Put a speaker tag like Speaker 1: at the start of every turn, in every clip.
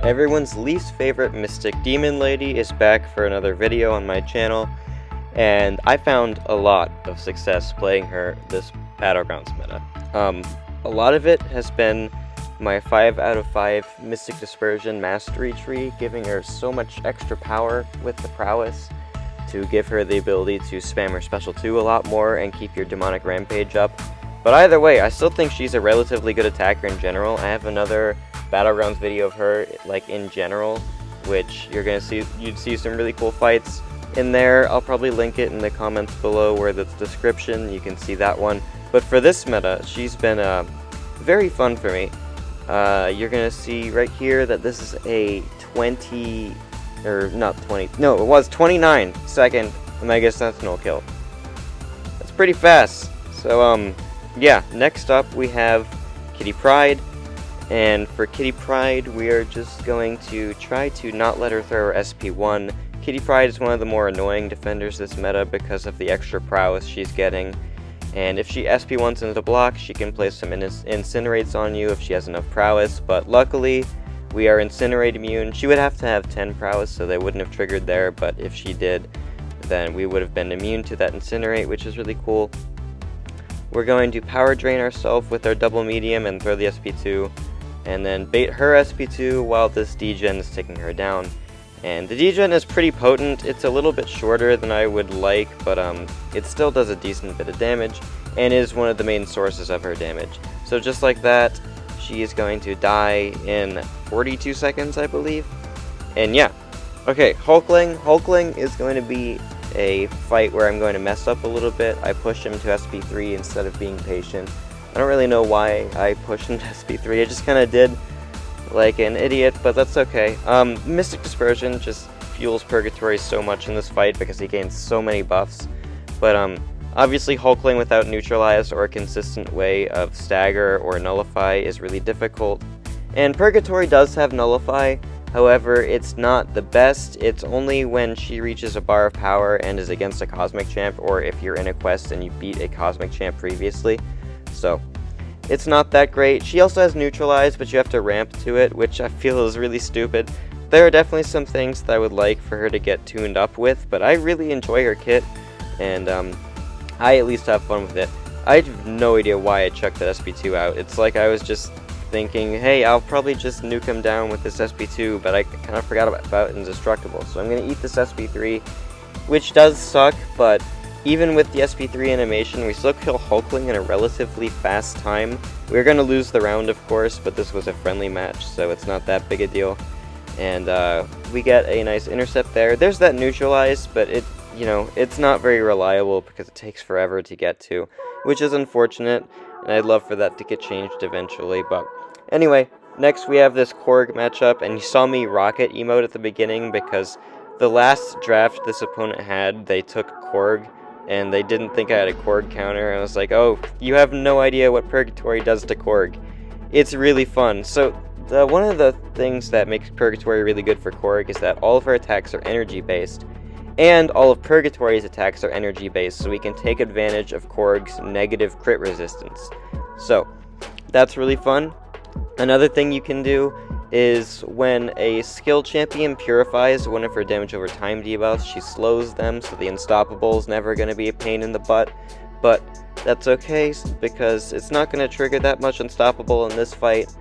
Speaker 1: Everyone's least favorite Mystic Demon Lady is back for another video on my channel, and I found a lot of success playing her this Battlegrounds meta. A lot of it has been my 5 out of 5 Mystic Dispersion Mastery tree, giving her so much extra power with the prowess to give her the ability to spam her special 2 a lot more and keep your demonic rampage up. But either way, I still think she's a relatively good attacker in general. I have another Battlegrounds video of her, like, in general, which you'd see some really cool fights in there. I'll probably link it in the comments below where the description, you can see that one. But for this meta, she's been very fun for me. You're gonna see right here that this is a 29-second Mega Sentinel kill. That's pretty fast. So, yeah, next up we have Kitty Pryde. And for Kitty Pryde, we are just going to try to not let her throw her SP1. Kitty Pryde is one of the more annoying defenders this meta because of the extra prowess she's getting. And if she SP1s into the block, she can place some incinerates on you if she has enough prowess. But luckily, we are incinerate immune. She would have to have 10 prowess, so they wouldn't have triggered there. But if she did, then we would have been immune to that incinerate, which is really cool. We're going to power drain ourselves with our double medium and throw the SP2. And then bait her SP2 while this degen is taking her down. And the degen is pretty potent. It's a little bit shorter than I would like, but it still does a decent bit of damage and is one of the main sources of her damage. So just like that, she is going to die in 42 seconds, I believe. And yeah. Okay, Hulkling. Hulkling is going to be a fight where I'm going to mess up a little bit. I push him to SP3 instead of being patient. I don't really know why I pushed him to SP3, I just kind of did, like an idiot, but that's okay. Mystic Dispersion just fuels Purgatory so much in this fight because he gains so many buffs, but obviously Hulkling without Neutralize or a consistent way of stagger or nullify is really difficult. And Purgatory does have nullify, however it's not the best. It's only when she reaches a bar of power and is against a Cosmic Champ, or if you're in a quest and you beat a Cosmic Champ previously. So, it's not that great. She also has Neutralize, but you have to ramp to it, which I feel is really stupid. There are definitely some things that I would like for her to get tuned up with, but I really enjoy her kit, and I at least have fun with it. I have no idea why I chucked that SP2 out. It's like I was just thinking, hey, I'll probably just nuke him down with this SP2, but I kind of forgot about Indestructible. So I'm going to eat this SP3, which does suck, but even with the SP3 animation, we still kill Hulkling in a relatively fast time. We're going to lose the round, of course, but this was a friendly match, so it's not that big a deal. And we get a nice intercept there. There's that Neutralize, but it's not very reliable because it takes forever to get to, which is unfortunate, and I'd love for that to get changed eventually. But anyway, next we have this Korg matchup, and you saw me rocket emote at the beginning because the last draft this opponent had, they took Korg, and they didn't think I had a Korg counter. I was like, oh, you have no idea what Purgatory does to Korg. It's really fun. So, one of the things that makes Purgatory really good for Korg is that all of her attacks are energy-based, and all of Purgatory's attacks are energy-based, so we can take advantage of Korg's negative crit resistance. So, that's really fun. Another thing you can do is when a skill champion purifies one of her damage over time debuffs, she slows them, so the Unstoppable is never going to be a pain in the butt. But that's okay, because it's not going to trigger that much Unstoppable in this fight.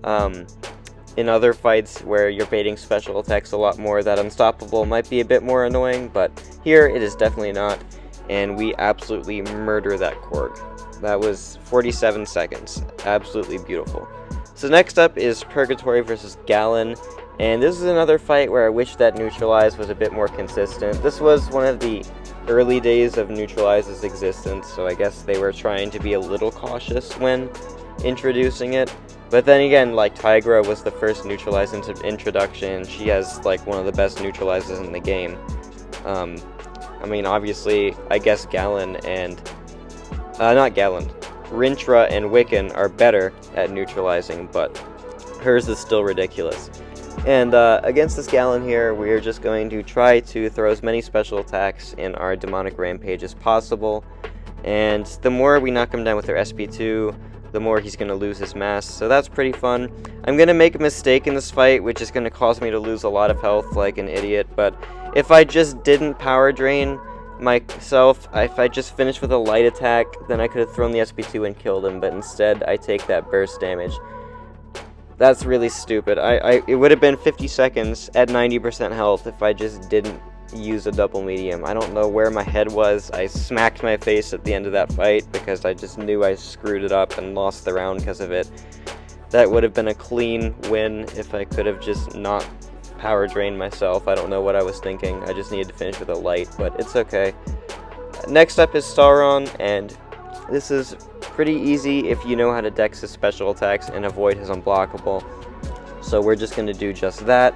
Speaker 1: In other fights where you're baiting special attacks a lot more, that Unstoppable might be a bit more annoying, but here it is definitely not, and we absolutely murder that Korg. That was 47 seconds. Absolutely beautiful. So next up is Purgatory versus Gallon, and this is another fight where I wish that Neutralize was a bit more consistent. This was one of the early days of Neutralize's existence, so I guess they were trying to be a little cautious when introducing it. But then again, like, Tigra was the first Neutralize introduction. She has, like, one of the best Neutralizes in the game. I mean, obviously, I guess Gallon and... not Gallon. Rintra and Wiccan are better at neutralizing, but hers is still ridiculous. And against this Gallon here, we are just going to try to throw as many special attacks in our demonic rampage as possible. And the more we knock him down with our SP2, the more he's going to lose his mass. So that's pretty fun. I'm going to make a mistake in this fight, which is going to cause me to lose a lot of health like an idiot. But if I just didn't power drain myself, if I just finished with a light attack, then I could have thrown the SP2 and killed him. But instead, I take that burst damage. That's really stupid. It would have been 50 seconds at 90% health if I just didn't use a double medium. I don't know where my head was. I smacked my face at the end of that fight because I just knew I screwed it up and lost the round because of it. That would have been a clean win if I could have just not power drained myself. I don't know what I was thinking. I just needed to finish with a light, but it's okay. Next up is Saron, and this is pretty easy if you know how to dex his special attacks and avoid his unblockable. So we're just going to do just that.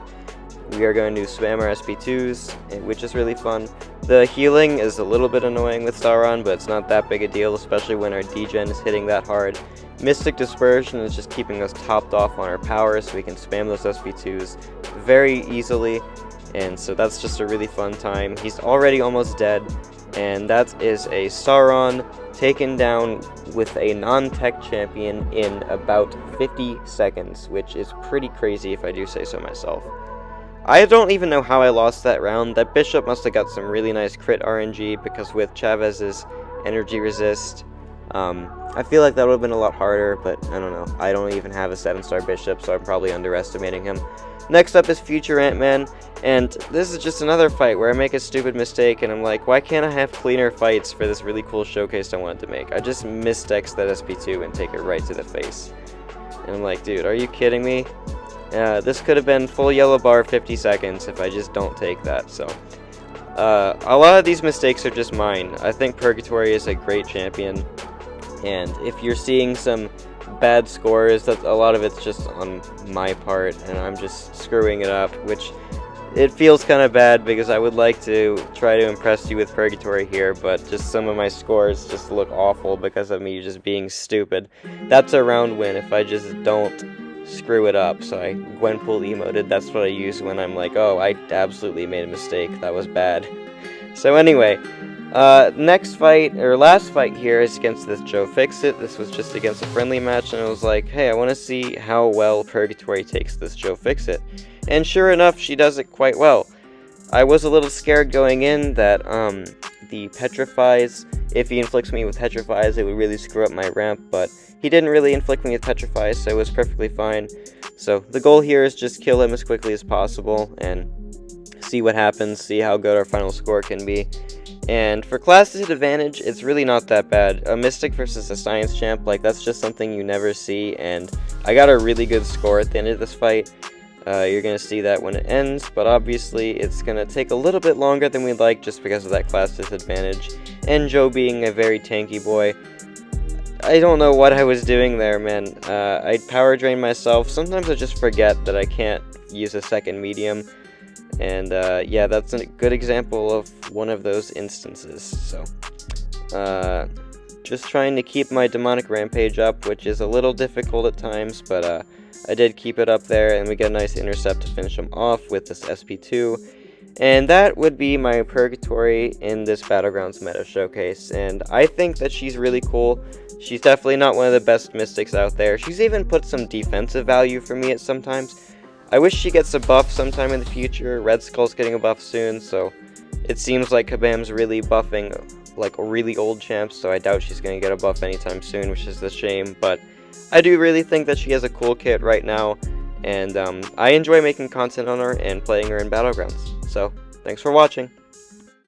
Speaker 1: We are going to spam our SP2s, which is really fun. The healing is a little bit annoying with Saron, but it's not that big a deal, especially when our degen is hitting that hard. Mystic Dispersion is just keeping us topped off on our power, so we can spam those SP2s very easily, and so that's just a really fun time. He's already almost dead, and that is a Saron taken down with a non-tech champion in about 50 seconds, which is pretty crazy if I do say so myself. I don't even know how I lost that round. That bishop must have got some really nice crit RNG, because with Chavez's energy resist, I feel like that would have been a lot harder, but I don't know. I don't even have a 7-star bishop, so I'm probably underestimating him. Next up is Future Ant-Man, and this is just another fight where I make a stupid mistake, and I'm like, why can't I have cleaner fights for this really cool showcase I wanted to make? I just misdex that SP2 and take it right to the face. And I'm like, dude, are you kidding me? This could have been full yellow bar 50 seconds if I just don't take that, so. A lot of these mistakes are just mine. I think Purgatory is a great champion, and if you're seeing some bad scores, that a lot of it's just on my part, and I'm just screwing it up, which it feels kind of bad because I would like to try to impress you with Purgatory here, but just some of my scores just look awful because of me just being stupid. That's a round win if I just don't screw it up. So I Gwenpool emoted, that's what I use when I'm like, oh, I absolutely made a mistake, that was bad. So anyway, next fight, or last fight here, is against this Joe Fixit. This was just against a friendly match, and I was like, hey, I want to see how well Purgatory takes this Joe Fixit. And sure enough, she does it quite well. I was a little scared going in that the Petrifies, if he inflicts me with Petrifies, it would really screw up my ramp, but he didn't really inflict me with Petrifies, so it was perfectly fine. So the goal here is just kill him as quickly as possible and see what happens, see how good our final score can be. And for class disadvantage, it's really not that bad. A Mystic versus a Science Champ, like, that's just something you never see, and I got a really good score at the end of this fight. You're going to see that when it ends, but obviously it's going to take a little bit longer than we'd like just because of that class disadvantage, and Joe being a very tanky boy. I don't know what I was doing there, man. I power drain myself. Sometimes I just forget that I can't use a second medium, and yeah, that's a good example of one of those instances. So just trying to keep my demonic rampage up, which is a little difficult at times, but I did keep it up there, and we get a nice intercept to finish him off with this SP2. And that would be my Purgatory in this Battlegrounds meta showcase, and I think that she's really cool. She's definitely not one of the best Mystics out there. She's even put some defensive value for me at sometimes. I wish she gets a buff sometime in the future. Red Skull's getting a buff soon, so it seems like Kabam's really buffing like really old champs, so I doubt she's going to get a buff anytime soon, which is a shame, but I do really think that she has a cool kit right now, and I enjoy making content on her and playing her in Battlegrounds. So, thanks for watching.